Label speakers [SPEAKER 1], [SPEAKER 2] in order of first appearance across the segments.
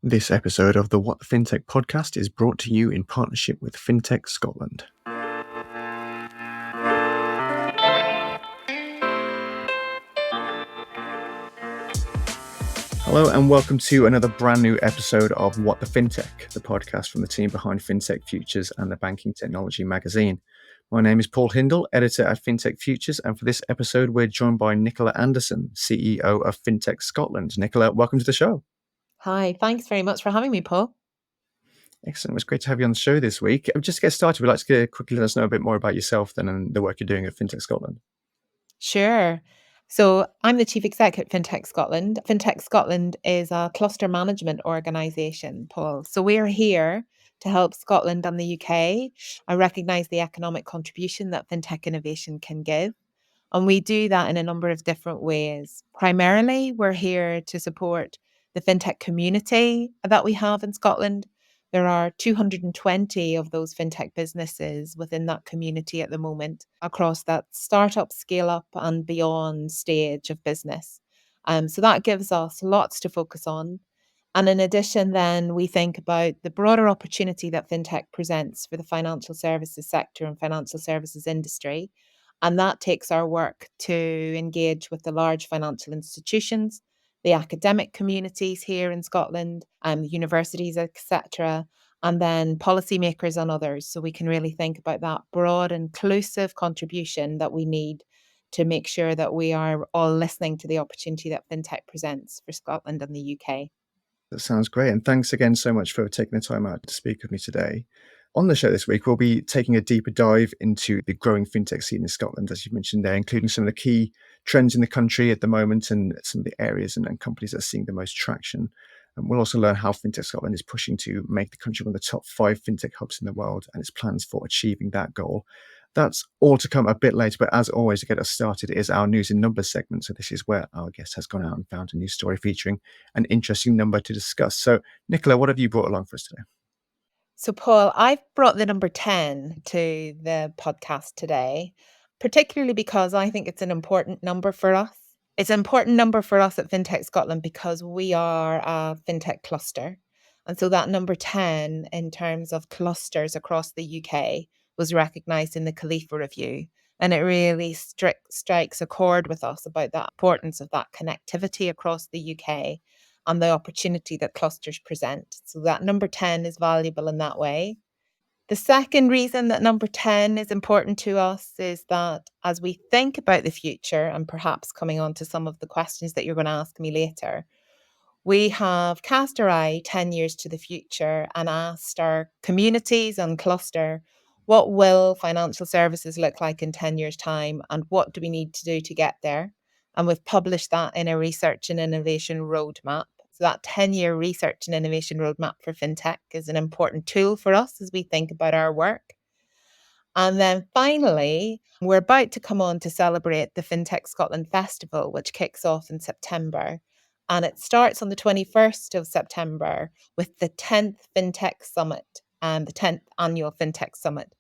[SPEAKER 1] This episode of the What the FinTech podcast is brought to you in partnership with FinTech Scotland. Hello and welcome to another brand new episode of What the FinTech, the podcast from the team behind FinTech Futures and the Banking Technology magazine. My name is Paul Hindle, editor at FinTech Futures, and for this episode we're joined by Nicola Anderson, CEO of FinTech Scotland. Nicola, welcome to the show.
[SPEAKER 2] Hi, thanks very much for having me, Paul.
[SPEAKER 1] Excellent. It was great to have you on the show this week. Just to get started, we'd like to quickly let us know a bit more about yourself then and the work you're doing at FinTech Scotland.
[SPEAKER 2] Sure. So I'm the Chief Exec at FinTech Scotland. FinTech Scotland is a cluster management organisation, Paul. So we're here to help Scotland and the UK. I recognise the economic contribution that FinTech innovation can give. And we do that in a number of different ways. Primarily, we're here to support the FinTech community that we have in Scotland. There are 220 of those FinTech businesses within that community at the moment across that startup, scale up, and beyond stage of business. So that gives us lots to focus on. And in addition, then we think about the broader opportunity that FinTech presents for the financial services sector and financial services industry. And that takes our work to engage with the large financial institutions, the academic communities here in Scotland, universities, etc., and then policymakers and others. So we can really think about that broad, inclusive contribution that we need to make sure that we are all listening to the opportunity that FinTech presents for Scotland and the UK.
[SPEAKER 1] That sounds great. And thanks again so much for taking the time out to speak with me today. On the show this week, we'll be taking a deeper dive into the growing fintech scene in Scotland, as you mentioned there, including some of the key trends in the country at the moment and some of the areas and companies that are seeing the most traction. And we'll also learn how FinTech Scotland is pushing to make the country one of the top 5 fintech hubs in the world and its plans for achieving that goal. That's all to come a bit later, but as always, to get us started is our news and numbers segment. So this is where our guest has gone out and found a news story featuring an interesting number to discuss. So, Nicola, what have you brought along for us today?
[SPEAKER 2] So, Paul, I've brought the number 10 to the podcast today, particularly because I think it's an important number for us. It's an important number for us at FinTech Scotland because we are a FinTech cluster. And so that number 10 in terms of clusters across the UK was recognised in the Khalifa Review. And it really strikes a chord with us about the importance of that connectivity across the UK and the opportunity that clusters present. So that number 10 is valuable in that way. The second reason that number 10 is important to us is that as we think about the future, and perhaps coming on to some of the questions that you're going to ask me later, we have cast our eye 10 years to the future and asked our communities and cluster, what will financial services look like in 10 years' time and what do we need to do to get there? And we've published that in a research and innovation roadmap. So that 10-year research and innovation roadmap for FinTech is an important tool for us as we think about our work. And then finally, we're about to come on to celebrate the FinTech Scotland Festival, which kicks off in September. And it starts on the 21st of September with the 10th FinTech Summit and the 10th annual FinTech Summit.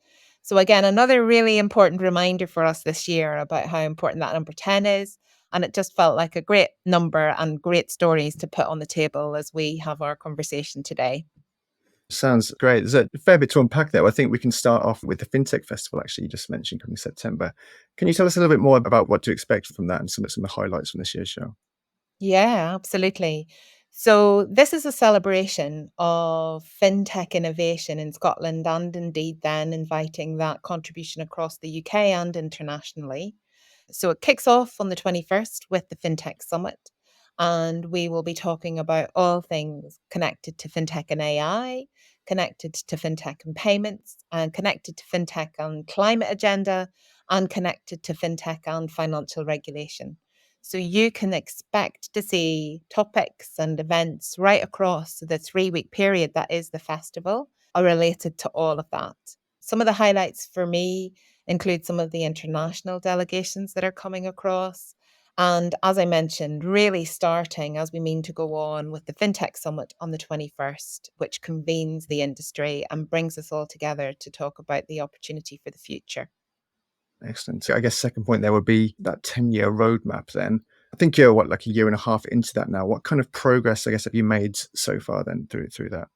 [SPEAKER 2] So again, another really important reminder for us this year about how important that number 10 is. And it just felt like a great number and great stories to put on the table as we have our conversation today.
[SPEAKER 1] Sounds great. There's a fair bit to unpack there. I think we can start off with the FinTech Festival, actually, you just mentioned coming September. Can you tell us a little bit more about what to expect from that and some of the highlights from this year's show?
[SPEAKER 2] Yeah, absolutely. So this is a celebration of fintech innovation in Scotland and indeed then inviting that contribution across the UK and internationally. So it kicks off on the 21st with the FinTech Summit. And we will be talking about all things connected to fintech and AI, connected to fintech and payments, and connected to fintech and climate agenda, and connected to fintech and financial regulation. So you can expect to see topics and events right across the 3-week period that is the festival are related to all of that. Some of the highlights for me include some of the international delegations that are coming across. And as I mentioned, really starting as we mean to go on with the FinTech Summit on the 21st, which convenes the industry and brings us all together to talk about the opportunity for the future.
[SPEAKER 1] Excellent. So I guess second point there would be that 10-year roadmap then. I think you're like a year and a half into that now. What kind of progress, I guess, have you made so far then through that?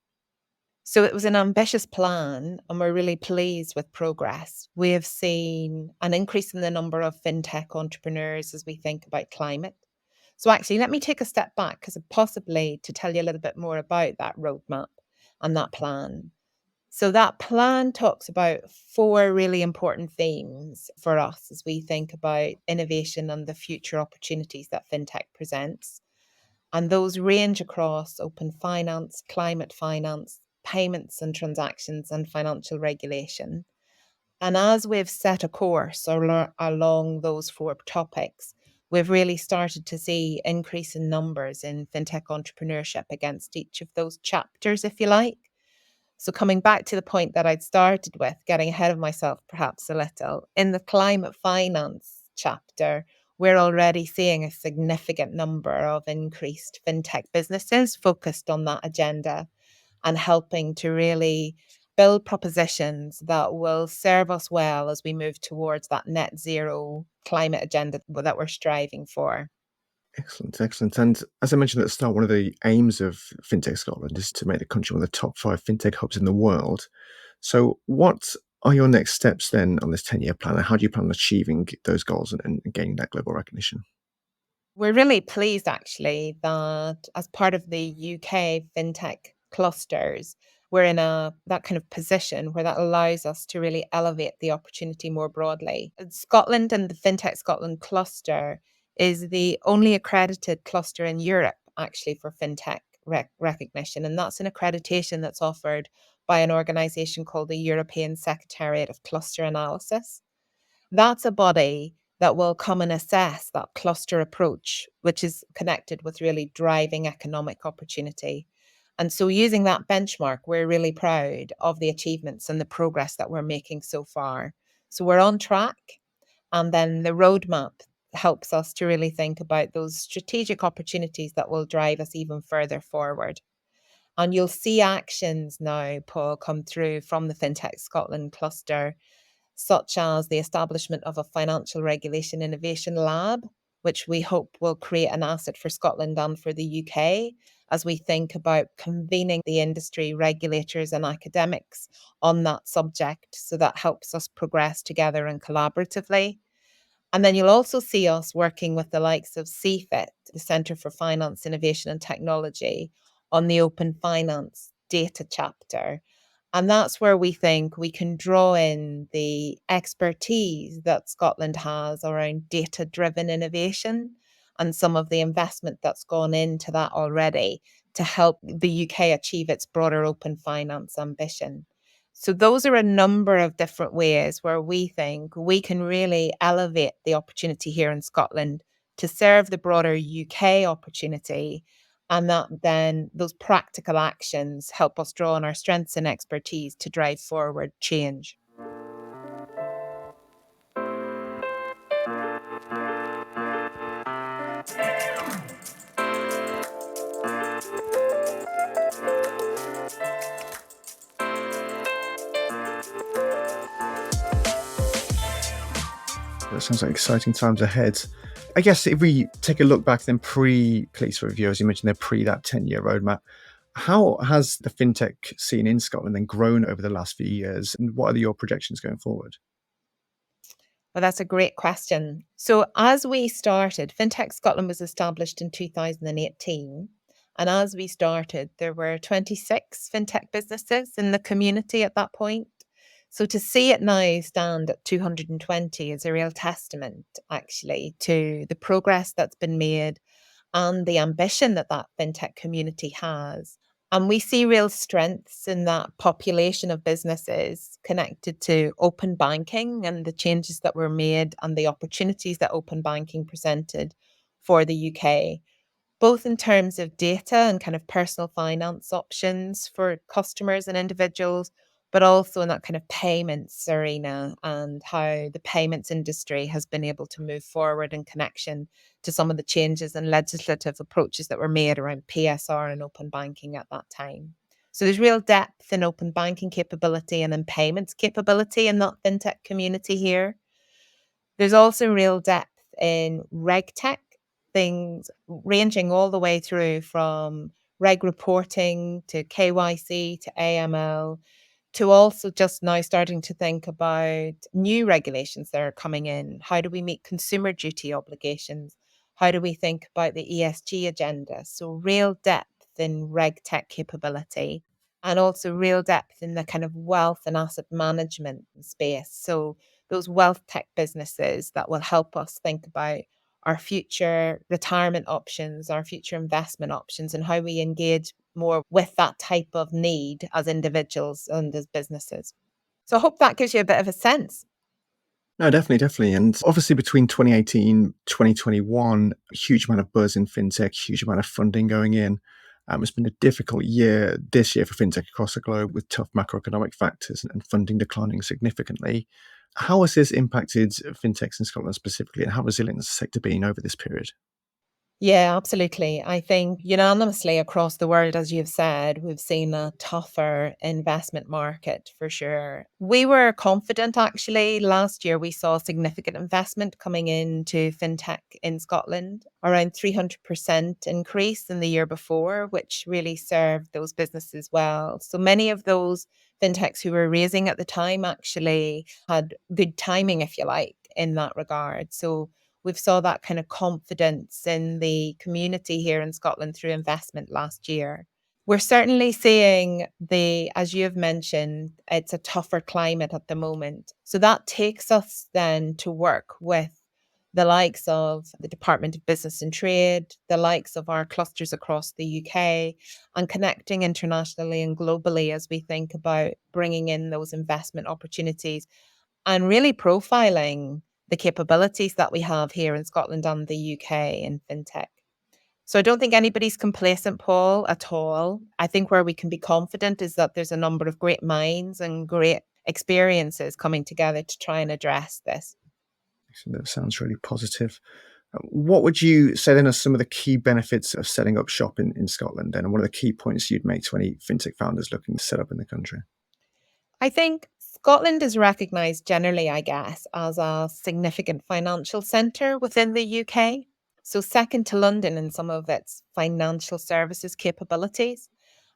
[SPEAKER 2] So it was an ambitious plan, and we're really pleased with progress. We have seen an increase in the number of fintech entrepreneurs as we think about climate. So actually, let me take a step back because possibly to tell you a little bit more about that roadmap and that plan. So that plan talks about four really important themes for us as we think about innovation and the future opportunities that fintech presents. And those range across open finance, climate finance, payments and transactions, and financial regulation. And as we've set a course along those four topics, we've really started to see increase in numbers in fintech entrepreneurship against each of those chapters, if you like. So coming back to the point that I'd started with, getting ahead of myself perhaps a little, in the climate finance chapter, we're already seeing a significant number of increased fintech businesses focused on that agenda and helping to really build propositions that will serve us well as we move towards that net zero climate agenda that we're striving for.
[SPEAKER 1] Excellent, excellent. And as I mentioned at the start, one of the aims of FinTech Scotland is to make the country one of the top 5 fintech hubs in the world. So, what are your next steps then on this 10-year plan? And how do you plan on achieving those goals and gaining that global recognition?
[SPEAKER 2] We're really pleased actually that as part of the UK fintech clusters, we're in a that kind of position where that allows us to really elevate the opportunity more broadly. Scotland and the FinTech Scotland cluster is the only accredited cluster in Europe actually for fintech recognition, and that's an accreditation that's offered by an organization called the European Secretariat of Cluster Analysis. That's a body that will come and assess that cluster approach, which is connected with really driving economic opportunity. And so, using that benchmark, we're really proud of the achievements and the progress that we're making so far. So, we're on track. And then the roadmap helps us to really think about those strategic opportunities that will drive us even further forward. And you'll see actions now, Paul, come through from the FinTech Scotland cluster, such as the establishment of a financial regulation innovation lab, which we hope will create an asset for Scotland and for the UK as we think about convening the industry regulators and academics on that subject. So that helps us progress together and collaboratively. And then you'll also see us working with the likes of CFIT, the Centre for Finance, Innovation and Technology, on the Open Finance data chapter. And that's where we think we can draw in the expertise that Scotland has around data driven innovation and some of the investment that's gone into that already to help the UK achieve its broader open finance ambition. So, those are a number of different ways where we think we can really elevate the opportunity here in Scotland to serve the broader UK opportunity, and that then those practical actions help us draw on our strengths and expertise to drive forward change.
[SPEAKER 1] That sounds like exciting times ahead. I guess if we take a look back then please for review, as you mentioned, they're pre that 10-year roadmap. How has the fintech scene in Scotland then grown over the last few years? And what are your projections going forward?
[SPEAKER 2] Well, that's a great question. So, as we started, FinTech Scotland was established in 2018. And as we started, there were 26 fintech businesses in the community at that point. So, to see it now stand at 220 is a real testament, actually, to the progress that's been made and the ambition that that fintech community has. And we see real strengths in that population of businesses connected to open banking and the changes that were made and the opportunities that open banking presented for the UK, both in terms of data and kind of personal finance options for customers and individuals, but also in that kind of payments arena and how the payments industry has been able to move forward in connection to some of the changes and legislative approaches that were made around PSR and open banking at that time. So there's real depth in open banking capability and in payments capability in that fintech community here. There's also real depth in reg tech things ranging all the way through from reg reporting to KYC to AML, to also just now starting to think about new regulations that are coming in. How do we meet consumer duty obligations? How do we think about the ESG agenda? So, real depth in reg tech capability, and also real depth in the kind of wealth and asset management space. So, those wealth tech businesses that will help us think about our future retirement options, our future investment options, and how we engage more with that type of need as individuals and as businesses. So I hope that gives you a bit of a sense.
[SPEAKER 1] No, definitely, definitely. And obviously between 2018, 2021, a huge amount of buzz in fintech, huge amount of funding going in. It's been a difficult year this year for fintech across the globe with tough macroeconomic factors and funding declining significantly. How has this impacted fintechs in Scotland specifically, and how resilient has the sector been over this period?
[SPEAKER 2] Yeah, absolutely. I think unanimously across the world, as you've said, we've seen a tougher investment market for sure. We were confident actually. Last year, we saw significant investment coming into fintech in Scotland, around 300% increase in the year before, which really served those businesses well. So many of those fintechs who were raising at the time actually had good timing, if you like, in that regard. So we've saw that kind of confidence in the community here in Scotland through investment last year. We're certainly seeing as you have mentioned, it's a tougher climate at the moment. So that takes us then to work with the likes of the Department of Business and Trade, the likes of our clusters across the UK, and connecting internationally and globally as we think about bringing in those investment opportunities and really profiling the capabilities that we have here in Scotland and the UK in fintech. So I don't think anybody's complacent, Paul, at all. I think where we can be confident is that there's a number of great minds and great experiences coming together to try and address this.
[SPEAKER 1] So that sounds really positive. What would you say then are some of the key benefits of setting up shop in Scotland then? And what are the key points you'd make to any fintech founders looking to set up in the country?
[SPEAKER 2] I think Scotland is recognised generally, I guess, as a significant financial centre within the UK. So, second to London in some of its financial services capabilities.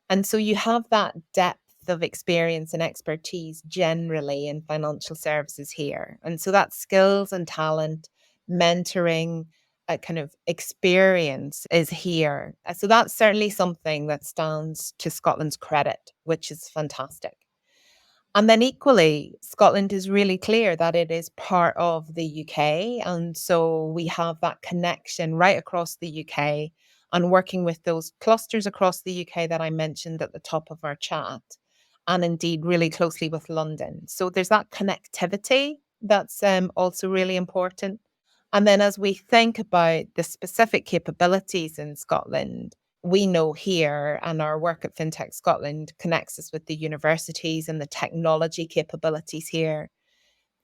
[SPEAKER 2] And so you have that depth of experience and expertise generally in financial services here. And so that skills and talent, mentoring, a kind of experience is here. So that's certainly something that stands to Scotland's credit, which is fantastic. And then equally, Scotland is really clear that it is part of the UK. And so we have that connection right across the UK and working with those clusters across the UK that I mentioned at the top of our chat, and indeed really closely with London. So there's that connectivity that's also really important. And then as we think about the specific capabilities in Scotland, we know here, and our work at FinTech Scotland connects us with the universities and the technology capabilities here,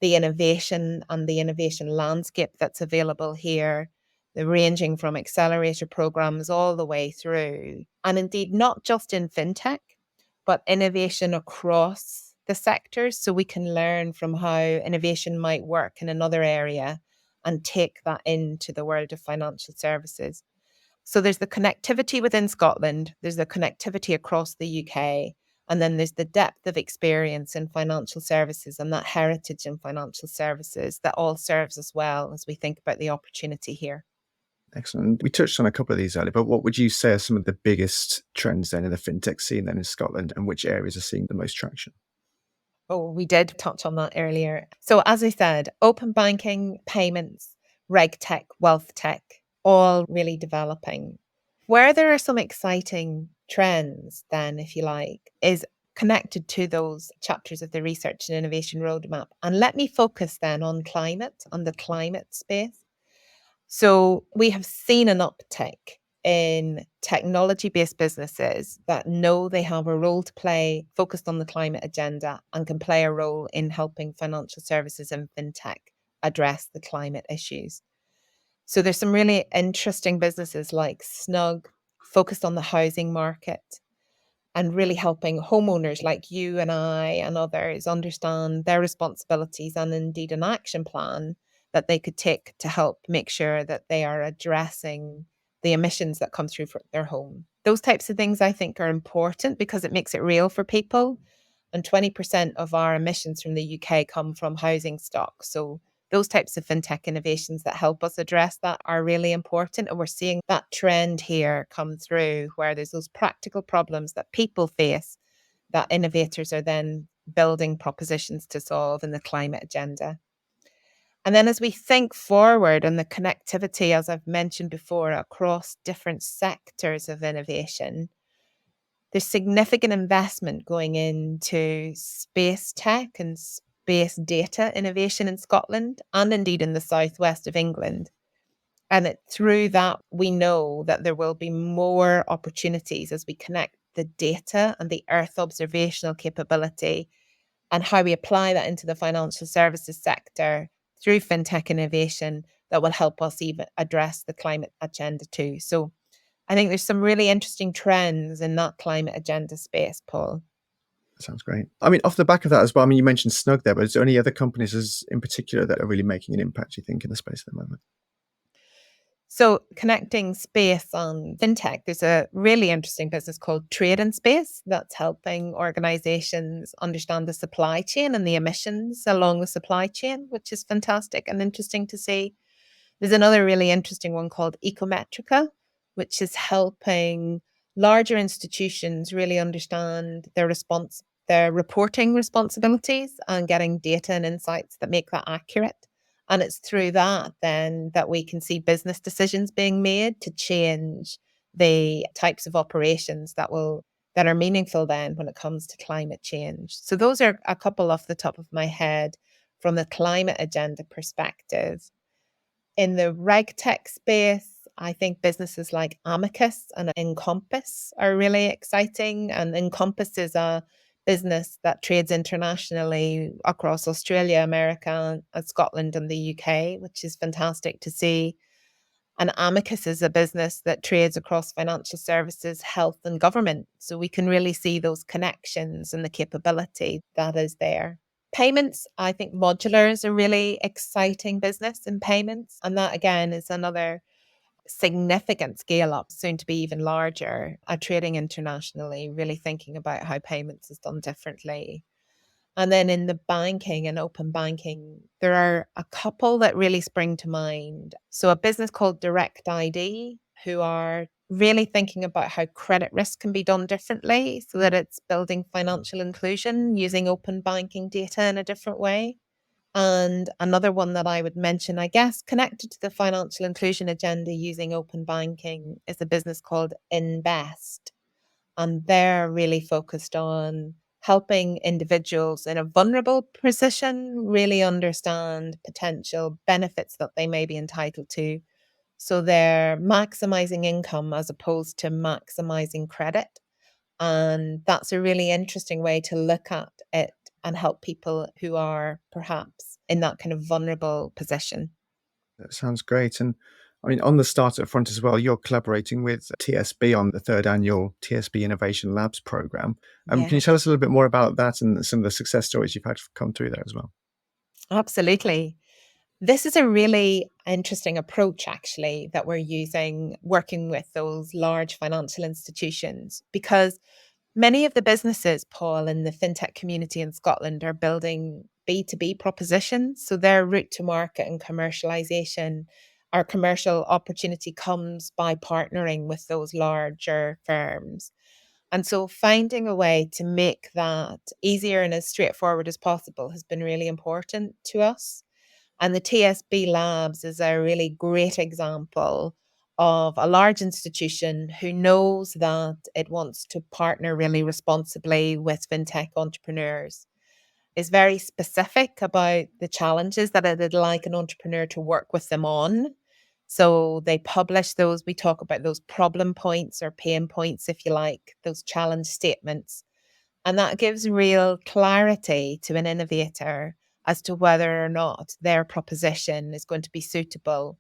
[SPEAKER 2] the innovation and the innovation landscape that's available here, the ranging from accelerator programs all the way through. And indeed, not just in FinTech, but innovation across the sectors. So we can learn from how innovation might work in another area and take that into the world of financial services. So there's the connectivity within Scotland, there's the connectivity across the UK, and then there's the depth of experience in financial services and that heritage in financial services that all serves us well as we think about the opportunity here.
[SPEAKER 1] Excellent. We touched on a couple of these earlier, but what would you say are some of the biggest trends then in the fintech scene then in Scotland, and which areas are seeing the most traction?
[SPEAKER 2] Oh, we did touch on that earlier. So, as I said, open banking, payments, reg tech, wealth tech, all really developing. Where there are some exciting trends, then, if you like, is connected to those chapters of the research and innovation roadmap. And let me focus then on climate, on the climate space. So, we have seen an uptick in technology based businesses that know they have a role to play focused on the climate agenda and can play a role in helping financial services and fintech address the climate issues. So there's some really interesting businesses like Snug focused on the housing market and really helping homeowners like you and I and others understand their responsibilities and indeed an action plan that they could take to help make sure that they are addressing the emissions that come through their home. Those types of things I think are important because it makes it real for people. And 20% of our emissions from the UK come from housing stock. So those types of fintech innovations that help us address that are really important. And we're seeing that trend here come through where there's those practical problems that people face that innovators are then building propositions to solve in the climate agenda. And then as we think forward on the connectivity, as I've mentioned before, across different sectors of innovation, there's significant investment going into space tech and space data innovation in Scotland and indeed in the southwest of England. And through that, we know that there will be more opportunities as we connect the data and the Earth observational capability and how we apply that into the financial services sector through fintech innovation that will help us even address the climate agenda too. So I think there's some really interesting trends in that climate agenda space, Paul.
[SPEAKER 1] That sounds great. I mean, off the back of that as well, I mean, you mentioned Snug there, but is there any other companies in particular that are really making an impact, you think, in the space at the moment?
[SPEAKER 2] So connecting space and fintech, there's a really interesting business called Trade in Space that's helping organizations understand the supply chain and the emissions along the supply chain, which is fantastic and interesting to see. There's another really interesting one called Ecometrica, which is helping larger institutions really understand their reporting responsibilities and getting data and insights that make that accurate. And it's through that then that we can see business decisions being made to change the types of operations that are meaningful then when it comes to climate change. So those are a couple off the top of my head from the climate agenda perspective. In the reg tech space, I think businesses like Amicus and Encompass are really exciting. And Encompass is a business that trades internationally across Australia, America, and Scotland and the UK, which is fantastic to see. And Amicus is a business that trades across financial services, health, and government. So we can really see those connections and the capability that is there. Payments, I think Modular is a really exciting business in payments. And that, again, is another significant scale up, soon to be even larger, trading internationally, really thinking about how payments is done differently. And then in the banking and open banking, there are a couple that really spring to mind. So a business called Direct ID, who are really thinking about how credit risk can be done differently so that it's building financial inclusion using open banking data in a different way. And another one that I would mention, I guess, connected to the financial inclusion agenda using open banking is a business called Invest. And they're really focused on helping individuals in a vulnerable position really understand potential benefits that they may be entitled to. So they're maximizing income as opposed to maximizing credit. And that's a really interesting way to look at it and help people who are perhaps in that kind of vulnerable position.
[SPEAKER 1] That sounds great. And I mean, on the startup front as well, you're collaborating with TSB on the third annual TSB Innovation Labs program. Can you tell us a little bit more about that and some of the success stories you've had come through there as well?
[SPEAKER 2] Absolutely. This is a really interesting approach, actually, that we're using working with those large financial institutions because many of the businesses, Paul, in the fintech community in Scotland are building B2B propositions. So their route to market and commercialization, our commercial opportunity comes by partnering with those larger firms. And so finding a way to make that easier and as straightforward as possible has been really important to us. And the TSB Labs is a really great example of a large institution who knows that it wants to partner really responsibly with fintech entrepreneurs, is very specific about the challenges that it'd like an entrepreneur to work with them on. So they publish those, we talk about those problem points or pain points, if you like, those challenge statements. And that gives real clarity to an innovator as to whether or not their proposition is going to be suitable,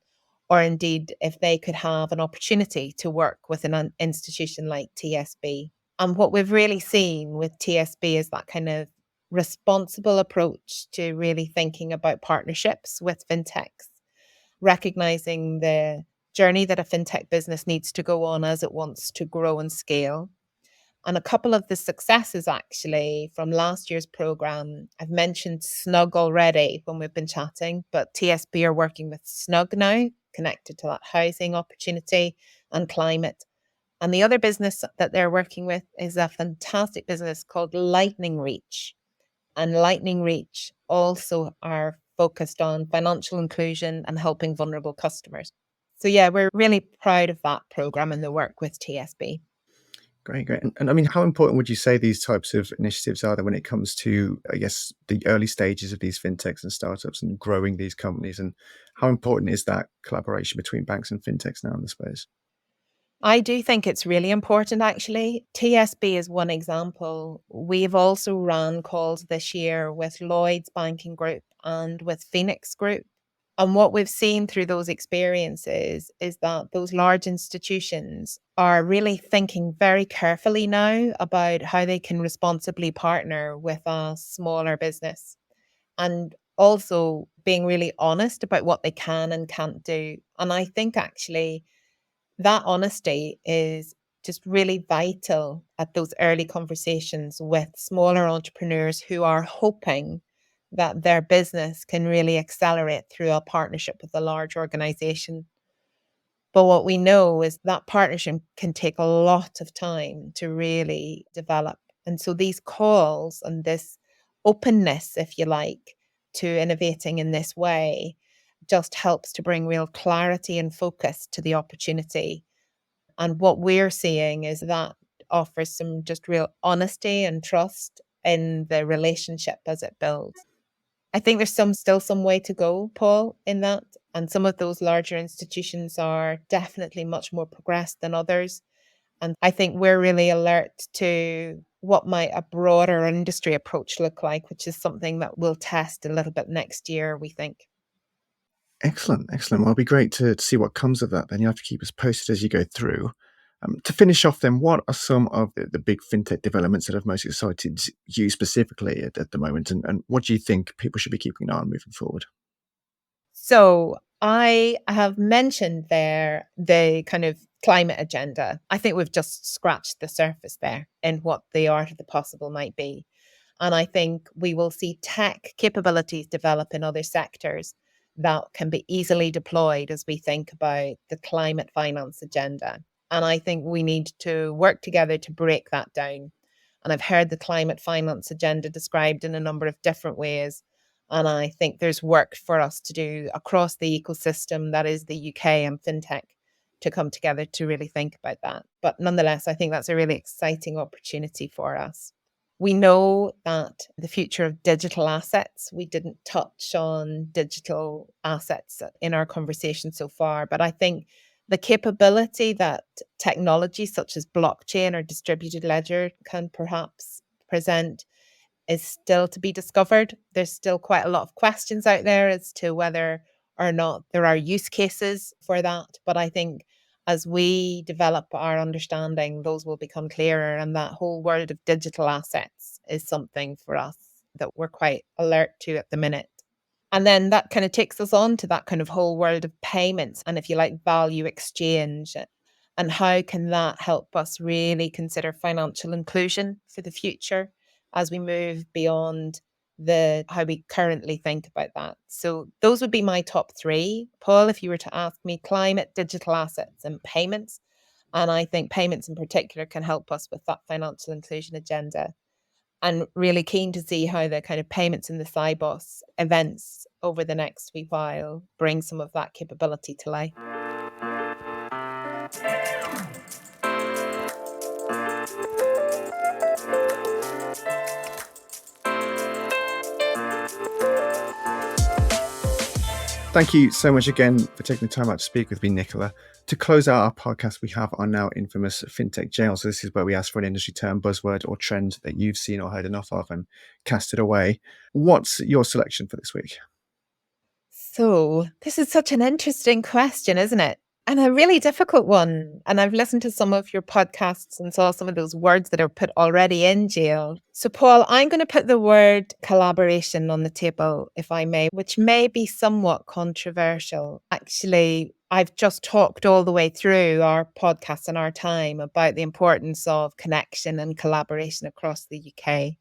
[SPEAKER 2] or indeed if they could have an opportunity to work with an institution like TSB. And what we've really seen with TSB is that kind of responsible approach to really thinking about partnerships with fintechs, recognizing the journey that a fintech business needs to go on as it wants to grow and scale. And a couple of the successes actually from last year's program, I've mentioned Snug already when we've been chatting, but TSB are working with Snug now, connected to that housing opportunity and climate. And the other business that they're working with is a fantastic business called Lightning Reach. And Lightning Reach also are focused on financial inclusion and helping vulnerable customers. So yeah, we're really proud of that program and the work with TSB.
[SPEAKER 1] Great, great. And I mean, how important would you say these types of initiatives are there when it comes to, I guess, the early stages of these fintechs and startups and growing these companies? And how important is that collaboration between banks and fintechs now in the space?
[SPEAKER 2] I do think it's really important, actually. TSB is one example. We've also run calls this year with Lloyds Banking Group and with Phoenix Group. And what we've seen through those experiences is that those large institutions are really thinking very carefully now about how they can responsibly partner with a smaller business and also being really honest about what they can and can't do. And I think actually that honesty is just really vital at those early conversations with smaller entrepreneurs who are hoping that their business can really accelerate through a partnership with a large organization. But what we know is that partnership can take a lot of time to really develop. And so these calls and this openness, if you like, to innovating in this way just helps to bring real clarity and focus to the opportunity. And what we're seeing is that offers some just real honesty and trust in the relationship as it builds. I think there's still some way to go, Paul, in that. And some of those larger institutions are definitely much more progressed than others. And I think we're really alert to what might a broader industry approach look like, which is something that we'll test a little bit next year, we think.
[SPEAKER 1] Excellent, excellent. Well, it'll be great to see what comes of that. Then you have to keep us posted as you go through. To finish off, then, what are some of the big fintech developments that have most excited you specifically at the moment? And what do you think people should be keeping an eye on moving forward?
[SPEAKER 2] So I have mentioned there the kind of climate agenda. I think we've just scratched the surface there in what the art of the possible might be. And I think we will see tech capabilities develop in other sectors that can be easily deployed as we think about the climate finance agenda. And I think we need to work together to break that down. And I've heard the climate finance agenda described in a number of different ways. And I think there's work for us to do across the ecosystem that is the UK and FinTech to come together to really think about that. But nonetheless, I think that's a really exciting opportunity for us. We know that the future of digital assets, we didn't touch on digital assets in our conversation so far, but I think the capability that technology such as blockchain or distributed ledger can perhaps present is still to be discovered. There's still quite a lot of questions out there as to whether or not there are use cases for that. But I think as we develop our understanding, those will become clearer. And that whole world of digital assets is something for us that we're quite alert to at the minute. And then that kind of takes us on to that kind of whole world of payments and, if you like, value exchange. And how can that help us really consider financial inclusion for the future as we move beyond the how we currently think about that? So those would be my top three. Paul, if you were to ask me, climate, digital assets, and payments. And I think payments in particular can help us with that financial inclusion agenda. And really keen to see how the kind of payments in the Cybos events over the next wee while bring some of that capability to life.
[SPEAKER 1] Thank you so much again for taking the time out to speak with me, Nicola. To close out our podcast, we have our now infamous FinTech jail. So this is where we ask for an industry term, buzzword, or trend that you've seen or heard enough of and cast it away. What's your selection for this week?
[SPEAKER 2] So this is such an interesting question, isn't it? And a really difficult one. And I've listened to some of your podcasts and saw some of those words that are put already in jail. So, Paul, I'm going to put the word collaboration on the table, if I may, which may be somewhat controversial. Actually, I've just talked all the way through our podcast and our time about the importance of connection and collaboration across the UK.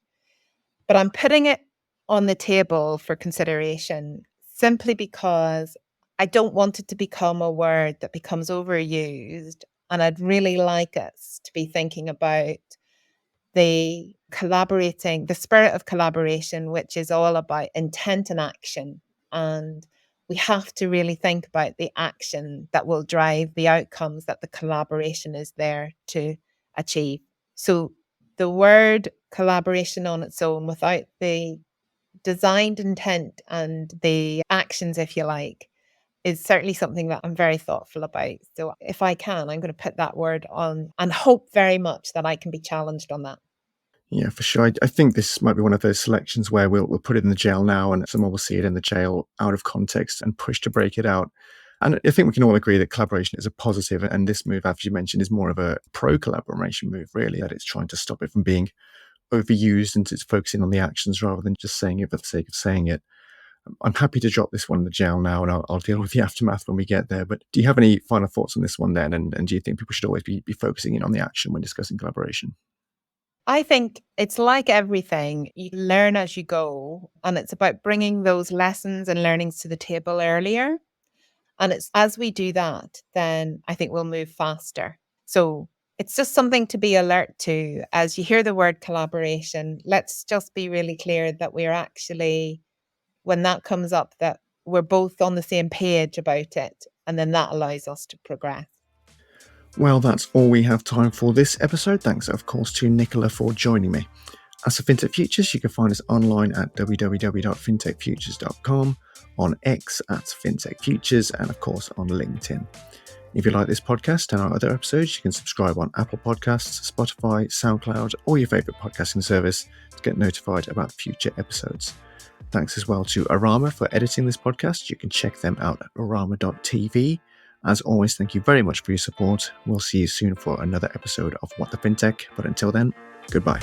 [SPEAKER 2] But I'm putting it on the table for consideration simply because I don't want it to become a word that becomes overused. And I'd really like us to be thinking about the spirit of collaboration, which is all about intent and action. And we have to really think about the action that will drive the outcomes that the collaboration is there to achieve. So the word collaboration on its own, without the designed intent and the actions, if you like, is certainly something that I'm very thoughtful about. So if I can, I'm going to put that word on and hope very much that I can be challenged on that.
[SPEAKER 1] Yeah, for sure. I think this might be one of those selections where we'll put it in the jail now and someone will see it in the jail out of context and push to break it out. And I think we can all agree that collaboration is a positive, and this move, as you mentioned, is more of a pro-collaboration move, really, that it's trying to stop it from being overused and it's focusing on the actions rather than just saying it for the sake of saying it. I'm happy to drop this one in the jail now, and I'll deal with the aftermath when we get there. But do you have any final thoughts on this one then? And do you think people should always be focusing in on the action when discussing collaboration?
[SPEAKER 2] I think it's like everything. You learn as you go, and it's about bringing those lessons and learnings to the table earlier. And it's as we do that, then I think we'll move faster. So it's just something to be alert to as you hear the word collaboration. Let's just be really clear that we're actually, when that comes up, that we're both on the same page about it. And then that allows us to progress.
[SPEAKER 1] Well, that's all we have time for this episode. Thanks, of course, to Nicola for joining me. As for FinTech Futures, you can find us online at www.fintechfutures.com, on X at FinTech Futures, and of course on LinkedIn. If you like this podcast and our other episodes, you can subscribe on Apple Podcasts, Spotify, SoundCloud, or your favourite podcasting service to get notified about future episodes. Thanks as well to Arama for editing this podcast. You can check them out at arama.tv. As always, thank you very much for your support. We'll see you soon for another episode of What the FinTech. But until then, goodbye.